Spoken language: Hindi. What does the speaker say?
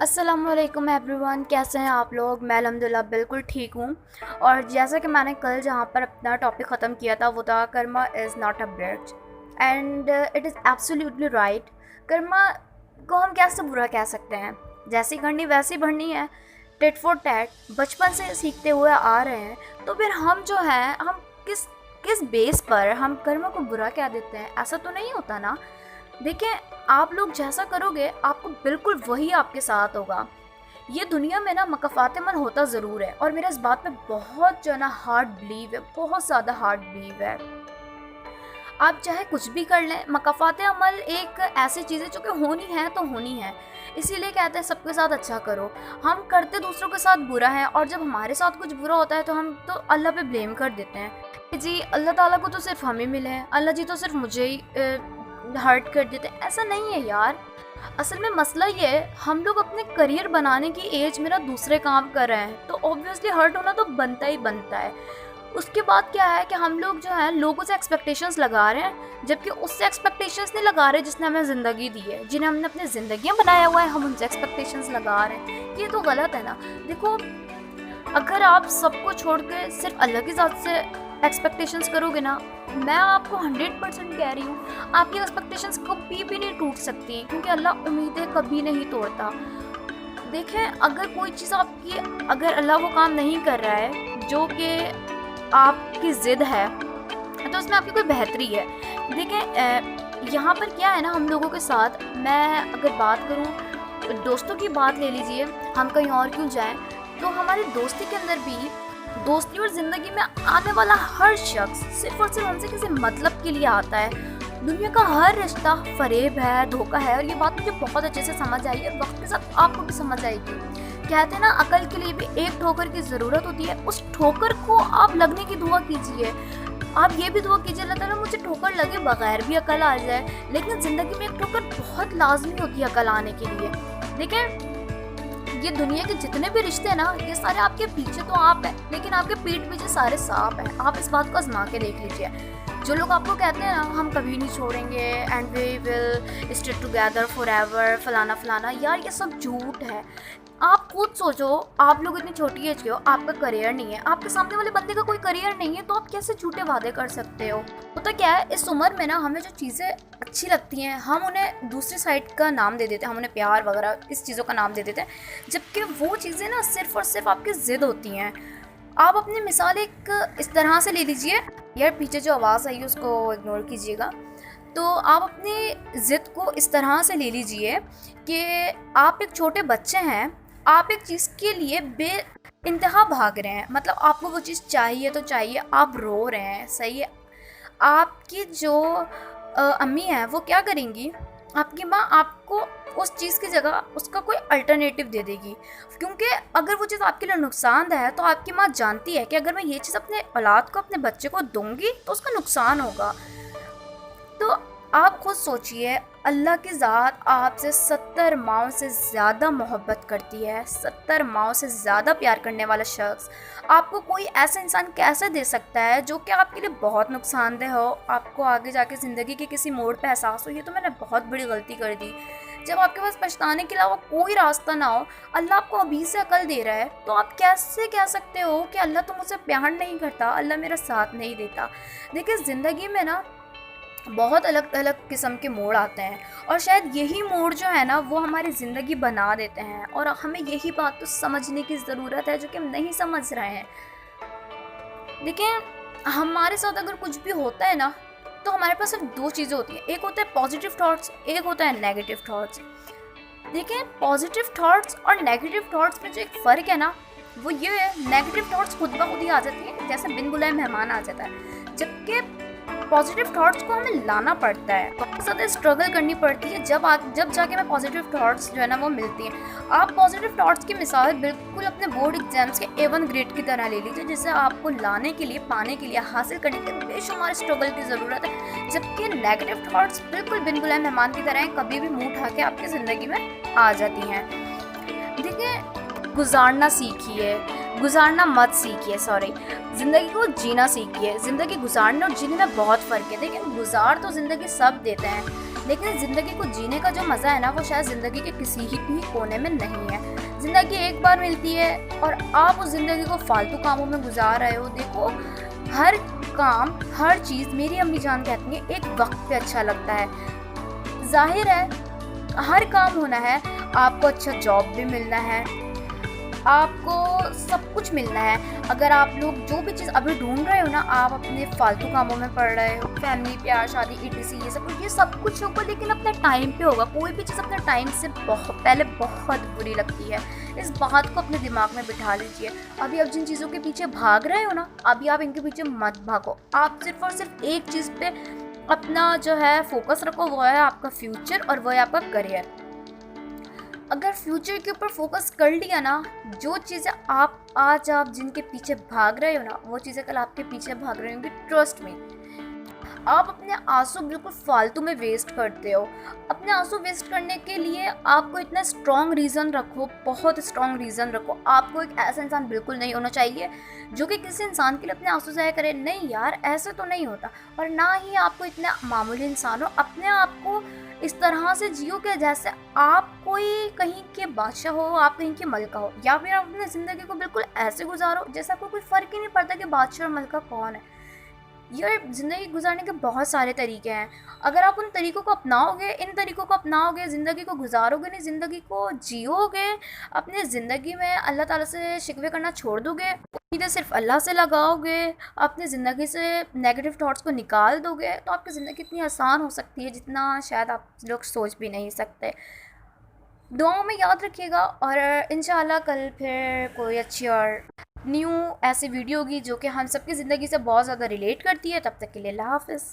अस्सलामुअलैकुम एवरीवन, कैसे हैं आप लोग। मैं अल्हम्दुलिल्लाह बिल्कुल ठीक हूँ। और जैसा कि मैंने कल जहाँ पर अपना टॉपिक ख़त्म किया था वो था Karma is not a bridge and it is absolutely right. Karma को हम कैसे बुरा कह सकते हैं, जैसी करनी वैसी भरनी है, टिट फॉर टैट, बचपन से सीखते हुए आ रहे हैं। तो फिर हम जो है हम किस किस बेस पर हम कर्मा को बुरा कह देते हैं, ऐसा तो नहीं होता ना। देखिए, आप लोग जैसा करोगे आपको बिल्कुल वही आपके साथ होगा। ये दुनिया में ना मकफ़ात अमल होता ज़रूर है और मेरा इस बात पे बहुत जो है ना हार्ड बिलीव है, बहुत ज़्यादा हार्ड बिलीव है। आप चाहे कुछ भी कर लें, मकफ़ात अमल एक ऐसी चीज़ है जो कि होनी है तो होनी है। इसीलिए कहते हैं सबके साथ अच्छा करो। हम करते दूसरों के साथ बुरा है और जब हमारे साथ कुछ बुरा होता है तो हम तो अल्लाह पे ब्लेम कर देते हैं कि जी अल्लाह ताला को तो सिर्फ हम ही मिले हैं, अल्लाह जी तो सिर्फ मुझे ही हर्ट कर देते हैं। ऐसा नहीं है यार। असल में मसला ये है, हम लोग अपने करियर बनाने की एज में ना दूसरे काम कर रहे हैं तो ऑब्वियसली हर्ट होना तो बनता ही बनता है। उसके बाद क्या है कि हम लोग जो है लोगों से एक्सपेक्टेशंस लगा रहे हैं, जबकि उससे एक्सपेक्टेशंस नहीं लगा रहे जिसने हमें ज़िंदगी दी है, जिन्हें हमने अपनी ज़िंदगियाँ बनाया हुआ है, हम उनसे एक्सपेक्टेशंस लगा रहे हैं। ये तो गलत है ना। देखो, अगर आप सबको छोड़ के सिर्फ अल्लाह की ज़ात से एक्सपेक्टेशंस करोगे ना, मैं आपको 100% कह रही हूँ आपकी एक्सपेक्टेशंस कभी भी नहीं टूट सकती, क्योंकि अल्लाह उम्मीदें कभी नहीं तोड़ता। देखें, अगर कोई चीज़ आपकी, अगर अल्लाह वो काम नहीं कर रहा है जो कि आपकी ज़िद है, तो उसमें आपकी कोई बेहतरी है। देखें, यहाँ पर क्या है ना, हम लोगों के साथ, मैं अगर बात करूँ दोस्तों की बात ले लीजिए, हम कहीं और क्यों जाएं, तो हमारी दोस्ती के अंदर भी, दोस्ती और ज़िंदगी में आने वाला हर शख्स सिर्फ और सिर्फ हमसे किसी मतलब के लिए आता है। दुनिया का हर रिश्ता फरेब है, धोखा है, और ये बात मुझे बहुत अच्छे से समझ आई है। वक्त के साथ आपको भी समझ आएगी। कहते हैं ना, अकल के लिए भी एक ठोकर की ज़रूरत होती है। उस ठोकर को आप लगने की दुआ कीजिए। आप ये भी दुआ कीजिए, अल्लाह ताला मुझे ठोकर लगे बगैर भी अकल आ जाए। लेकिन ज़िंदगी में एक ठोकर बहुत लाजमी होती है अकल आने के लिए। देखिए, ये दुनिया के जितने भी रिश्ते हैं ना, ये सारे आपके पीछे तो आप हैं, लेकिन आपके पीठ पीछे सारे सांप हैं। आप इस बात को आजमा के देख लीजिए। जो लोग आपको कहते हैं ना हम कभी नहीं छोड़ेंगे and we will stay together forever, फलाना फलाना, यार ये सब झूठ है। आप खुद सोचो, आप लोग इतनी छोटी एज के हो, आपका करियर नहीं है, आपके सामने वाले बंदे का कोई करियर नहीं है, तो आप कैसे झूठे वादे कर सकते हो। होता क्या है, इस उम्र में ना हमें जो चीज़ें अच्छी लगती हैं हम उन्हें दूसरी साइड का नाम दे देते हैं, हम उन्हें प्यार वगैरह इस चीज़ों का नाम दे देते हैं, जबकि वो चीज़ें ना सिर्फ और सिर्फ आपकी ज़िद होती हैं। आप अपनी मिसाल एक इस तरह से ले लीजिए, यार पीछे जो आवाज़ आई है उसको इग्नोर कीजिएगा। तो आप अपनी ज़िद को इस तरह से ले लीजिए कि आप एक छोटे बच्चे हैं, आप एक चीज़ के लिए इंतहा भाग रहे हैं, मतलब आपको वो चीज़ चाहिए तो चाहिए, आप रो रहे हैं, सही है। आपकी जो अम्मी है वो क्या करेंगी, आपकी माँ आपको उस चीज़ की जगह उसका कोई अल्टरनेटिव दे देगी, क्योंकि अगर वो चीज़ आपके लिए नुकसानदेह है तो आपकी माँ जानती है कि अगर मैं ये चीज़ अपने औलाद को, अपने बच्चे को दूंगी तो उसका नुकसान होगा। तो आप खुद सोचिए, अल्लाह की ज़ात आपसे 70 माओं से ज़्यादा मोहब्बत करती है, 70 माओं से ज़्यादा प्यार करने वाला शख्स आपको कोई ऐसा इंसान कैसे दे सकता है जो कि आपके लिए बहुत नुकसानदेह हो, आपको आगे जाके ज़िंदगी के किसी मोड़ पे एहसास हो ये तो मैंने बहुत बड़ी गलती कर दी। जब आपके पास पछताने के अलावा कोई रास्ता ना हो, अल्लाह आपको अभी से अकल दे रहा है, तो आप कैसे कह सकते हो कि अल्लाह तो मुझसे प्यार नहीं करता, अल्लाह मेरा साथ नहीं देता। देखिए, ज़िंदगी में ना बहुत अलग अलग किस्म के मोड़ आते हैं और शायद यही मोड़ जो है ना वो हमारी ज़िंदगी बना देते हैं, और हमें यही बात तो समझने की ज़रूरत है जो कि हम नहीं समझ रहे हैं। देखिए, हमारे साथ अगर कुछ भी होता है ना तो हमारे पास सिर्फ दो चीज़ें होती हैं, एक होता है पॉजिटिव थॉट्स, एक होता है नेगेटिव थॉट्स। देखिए, पॉजिटिव थॉट्स और नेगेटिव थॉट्स में जो एक फ़र्क है ना वो ये है, नेगेटिव थॉट्स खुद ब खुद ही आ जाती हैं, जैसे बिन बुलाए मेहमान आ जाता है, जबकि पॉजिटिव थॉट्स को हमें लाना पड़ता है, बहुत ज़्यादा स्ट्रगल करनी पड़ती है, जब जाके हमें पॉजिटिव थॉट्स जो है ना वो मिलती हैं। आप पॉजिटिव थॉट्स की मिसाल बिल्कुल अपने बोर्ड एग्जाम्स के A1 ग्रेड की तरह ले लीजिए, जिसे आपको लाने के लिए, पाने के लिए, हासिल करने के लिए बेशुमार स्ट्रगल की ज़रूरत है, जबकि नेगेटिव थॉट्स बिल्कुल बिन बुलाए मेहमान की तरह कभी भी मुँह उठा के आपकी ज़िंदगी में आ जाती हैं। देखिए, गुजारना सीखिए, गुजारना मत सीखिए, ज़िंदगी को जीना सीखिए। ज़िंदगी गुजारने और जीने में बहुत फ़र्क है। देखिए, गुजार तो ज़िंदगी सब देते हैं, लेकिन ज़िंदगी को जीने का जो मज़ा है ना, वो शायद ज़िंदगी के किसी ही भी कोने में नहीं है। ज़िंदगी एक बार मिलती है और आप उस ज़िंदगी को फालतू कामों में गुजार रहे हो। देखो, हर काम, हर चीज़, मेरी अम्मी जान कहती हैं, एक वक्त पे अच्छा लगता है। जाहिर है, हर काम होना है, आपको अच्छा जॉब भी मिलना है, आपको सब कुछ मिलना है। अगर आप लोग जो भी चीज़ अभी ढूंढ रहे हो ना, आप अपने फालतू कामों में पड़ रहे हो, फैमिली, प्यार, शादी, ईटीसी, ये सब कुछ होगा, लेकिन अपने टाइम पे होगा। कोई भी चीज़ अपने टाइम से पहले बहुत बुरी लगती है। इस बात को अपने दिमाग में बिठा लीजिए। अभी आप जिन चीज़ों के पीछे भाग रहे हो ना, अभी आप इनके पीछे मत भागो। आप सिर्फ और सिर्फ एक चीज़ पे अपना जो है फोकस रखो, वो है आपका फ्यूचर और वो है आपका करियर। अगर फ्यूचर के ऊपर फोकस कर लिया ना, जो चीज़ें आप जिनके पीछे भाग रहे हो ना, वो चीज़ें कल आपके पीछे भाग रही होंगी। ट्रस्ट में, आप अपने आंसू बिल्कुल फालतू में वेस्ट करते हो। अपने आंसू वेस्ट करने के लिए आपको इतना स्ट्रॉन्ग रीज़न रखो, बहुत स्ट्रॉन्ग रीज़न रखो। आपको एक ऐसा इंसान बिल्कुल नहीं होना चाहिए जो कि किसी इंसान के लिए अपने आंसू ज़ाया करे। नहीं यार, ऐसे तो नहीं होता। और ना ही आपको इतना मामूली इंसान हो। अपने आप को इस तरह से जियो कि जैसे आप कोई कहीं के बादशाह हो, आप कहीं के मलका हो, या फिर आप अपनी ज़िंदगी को बिल्कुल ऐसे गुजारो जैसे आपको कोई फ़र्क ही नहीं पड़ता कि बादशाह और मलका कौन है। यार, ज़िंदगी गुजारने के बहुत सारे तरीके हैं। अगर आप उन तरीक़ों को अपनाओगे, इन तरीक़ों को अपनाओगे, ज़िंदगी को गुजारोगे नहीं, ज़िंदगी को जियोगे, अपने ज़िंदगी में अल्लाह ताला से शिकवे करना छोड़ दोगे, उम्मीदें सिर्फ अल्लाह से लगाओगे, अपनी ज़िंदगी से नेगेटिव थॉट्स को निकाल दोगे, तो आपकी ज़िंदगी इतनी आसान हो सकती है जितना शायद आप लोग सोच भी नहीं सकते। दुआओं में याद रखिएगा और इंशाल्लाह कल फिर कोई अच्छी और न्यू ऐसी वीडियो होगी जो कि हम सबकी ज़िंदगी से बहुत ज़्यादा रिलेट करती है। तब तक के लिए अल्लाह हाफ़िज़।